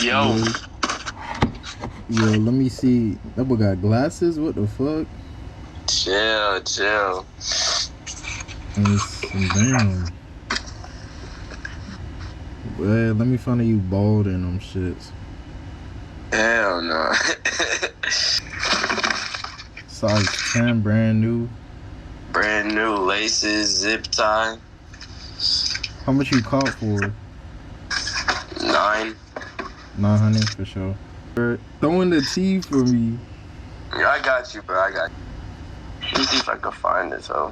Yo. Yo, let me see. That boy got glasses? What the fuck? Chill. Damn. Well, let me find you bald in them shits. Hell no. Size 10, brand new. Brand new laces, zip tie. How much you caught for? 900 for sure. Throw in the T for me. Yeah, I got you, bro. Let me see if I can find it, so.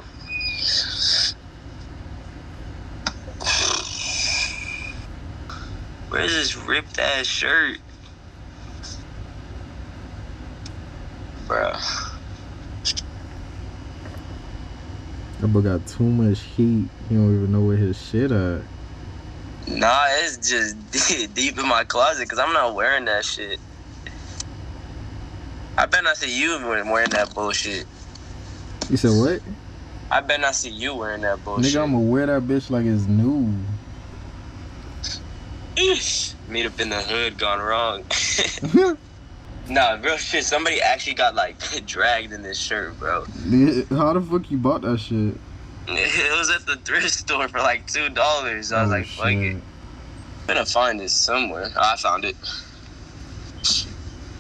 Where's this ripped ass shirt? Bruh. That boy got too much heat. He don't even know where his shit at. Nah, it's just deep in my closet because I'm not wearing that shit. I bet not see you wearing that bullshit. You said what? I bet not see you wearing that bullshit. Nigga, I'ma wear that bitch like it's new. Meetup in the hood gone wrong. Nah, real shit. Somebody actually got like dragged in this shirt, bro. How the fuck you bought that shit? It was at the thrift store for like $2. I was like, fuck it. I'm gonna find this somewhere. Oh, I found it.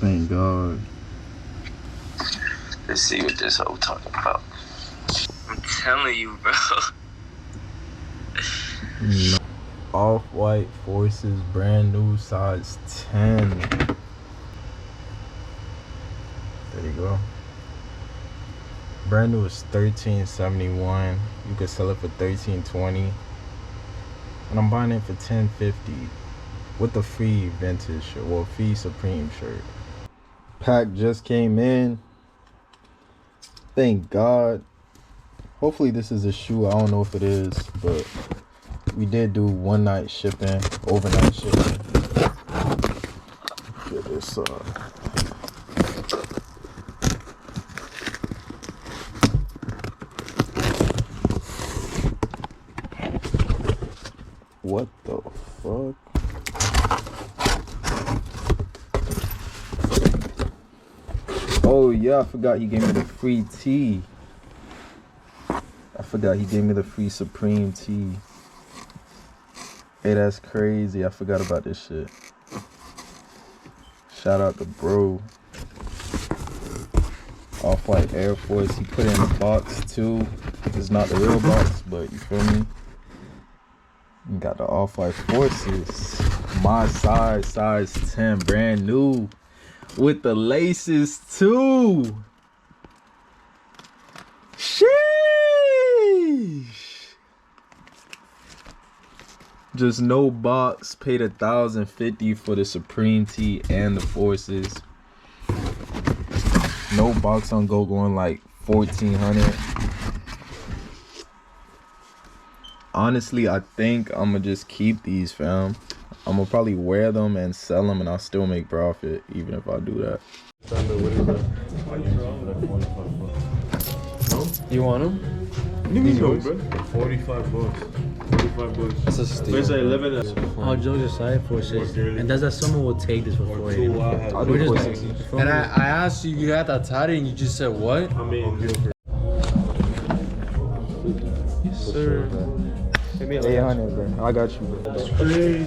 Thank God. Let's see what this hoe talking about. I'm telling you, bro. No. Off-white Forces, brand new, size 10. There you go. Brand new is $13.71. You could sell it for $13.20. And I'm buying it for $10.50 with the free vintage shirt, well, free Supreme shirt. Pack just came in. Thank God. Hopefully this is a shoe. I don't know if it is, but we did do one night shipping, overnight shipping. Get this what the fuck? Oh yeah, I forgot he gave me the free tee. I forgot he gave me the free Supreme tee. Hey, that's crazy. I forgot about this shit. Shout out to bro. Off-white Air Force. He put it in the box too. It's not the real box, but you feel me? You got the Off-white Forces. My size 10, brand new. With the laces too. Sheesh. Just no box. Paid $1,050 for the Supreme tee and the Forces. No box on go going like $1,400. Honestly, I think I'm gonna just keep these, fam. I'm gonna probably wear them and sell them, and I'll still make profit even if I do that. You want them? Give me some, bro. 45 bucks. 45 bucks. That's a steal. Where's that 11? Oh, Joe decided for 6. And does that someone will take this for 480? I'll do 460. And I asked you, you had that tatted, and you just said what? I mean, Yes, sir. 800, bro. I got you, bro. that's crazy.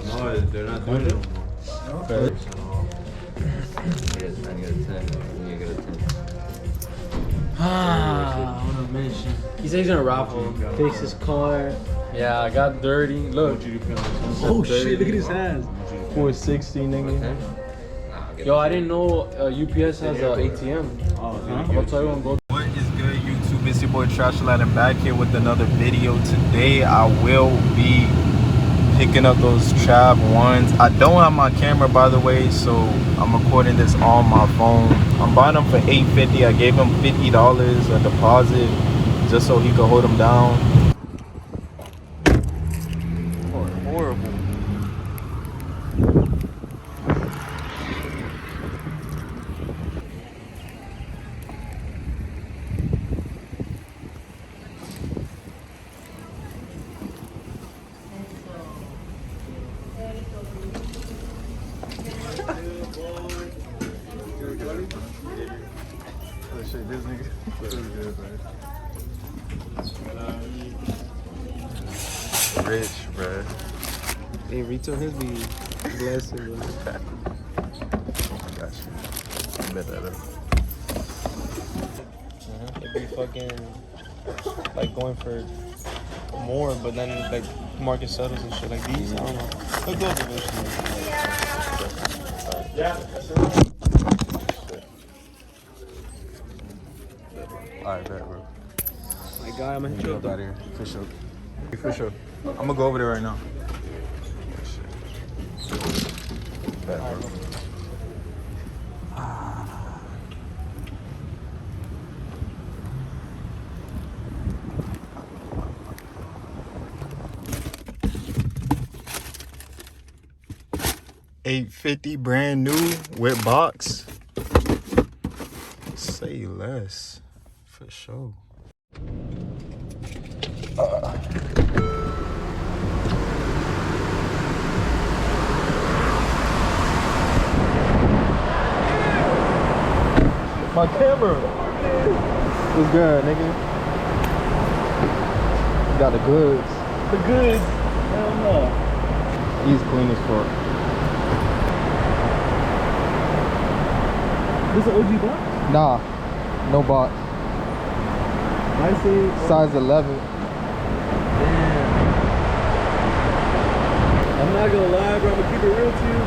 No, they're not doing it anymore. Ah, what a mission. He said he's gonna raffle. Fix his car. Yeah, I got dirty. Look. Oh shit, look at his hands. 460, nigga. Yo, I didn't know UPS has a ATM. I'm gonna tell you when go. What is good, YouTube? It's your boy Trashland, and back here with another video. Today I will be picking up those Trav ones. I don't have my camera, by the way, so I'm recording this on my phone. I'm buying them for $850. I gave him $50 a deposit just so he could hold them down. Horrible. rich, bro. Hey, retail his be blessed, bro. Got you. I bet that up. It'd be fucking like going for more, but then like market settles and shit like these. I don't know. They'll go eventually. Yeah. Alright, bet, bro. My guy, I'm gonna hit you up out of here. For sure. For sure. I'm gonna go over there right now. Bet, bro. $850 brand new with box. Say less. For sure. My camera. What's good, nigga? Got the goods. The goods. Hell no. He's clean as fuck. This is an OG box? Nah, no box. I see. Size 11. Damn. I'm not gonna lie, bro. I'm gonna keep it real to you.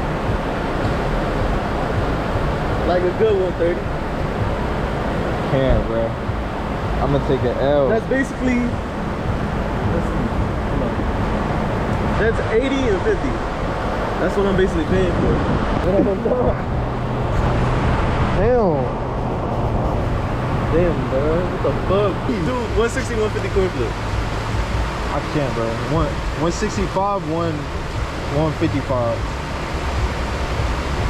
Like a good 130. Can't, bro. I'm gonna take an L. That's basically. Let's see. Hold on. That's 80 and 50. That's what I'm basically paying for. Damn. Damn, bro. What the fuck? Dude, 160, 150 coin flip. I can't, bro. 165, 155.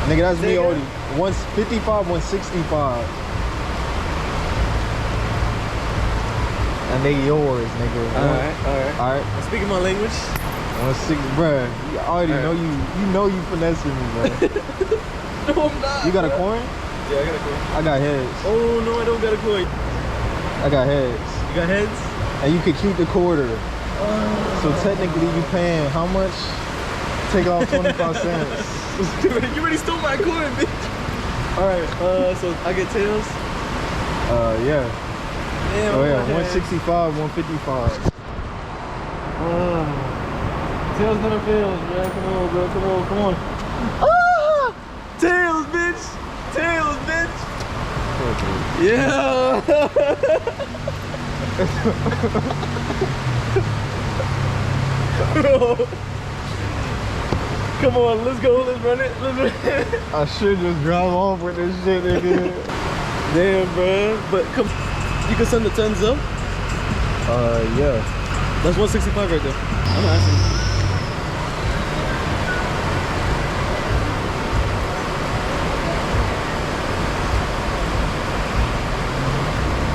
Nigga, that's me already. 155, 165. And they yours, nigga. Alright. I'm speaking my language. 160, bro. You already know you finessing me, bro. No, I'm not. You got a coin? Yeah, I got a coin. I got heads. Oh, no, I don't got a coin. I got heads. You got heads? And you can keep the quarter. So technically you paying how much? Take off 25 cents. You already stole my coin, bitch. Alright, so I get tails? Yeah. Damn, Oh yeah, 165, 155. Tails never fails, man. Come on, bro. Come on. Ah! Tails, bitch. Tails, bitch. Yeah. Bro. Come on, let's go. Let's run it. I should just drive off with this shit, nigga. Damn, bro. But come, you can send the tens up. Yeah. That's 165 right there. I'm asking.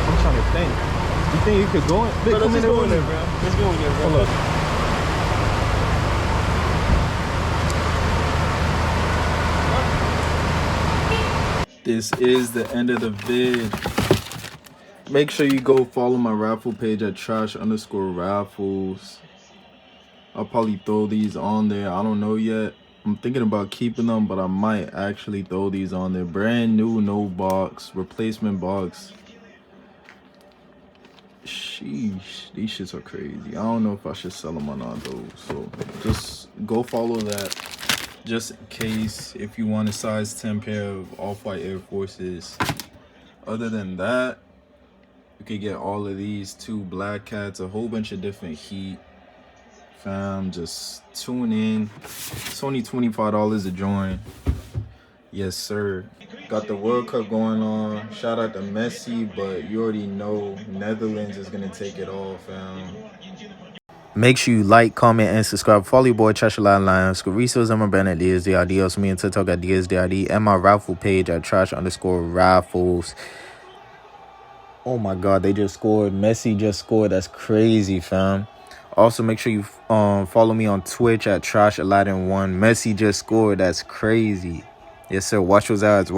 I'm trying to think. You think you could go in? Bro, let's just go in there, bro. Let's go in there, bro. Hold up. This is the end of the vid. Make sure you go follow my raffle page at trash_raffles. I'll probably throw these on there. I don't know yet. I'm thinking about keeping them, but I might actually throw these on there. Brand new, no box, replacement box. Sheesh, these shits are crazy. I don't know if I should sell them or not though. So just go follow that. Just in case, if you want a size 10 pair of Off-White Air Forces. Other than that, you could get all of these, 2 Black Cats, a whole bunch of different heat. Fam, just tune in. It's only $25 a join. Yes, sir. Got the World Cup going on. Shout out to Messi, but you already know Netherlands is going to take it all, fam. Make sure you like, comment, and subscribe. Follow your boy, Trash Line. Resources on my brand at d.s.d.I.d. Also, me and TikTok at d.s.d.I.d. And my raffle page at trash_raffles. Oh my God, they just scored. Messi just scored. That's crazy, fam. Also, make sure you follow me on Twitch at TrashAladdin1. Messi just scored. That's crazy. Yes, sir. Watch those ads.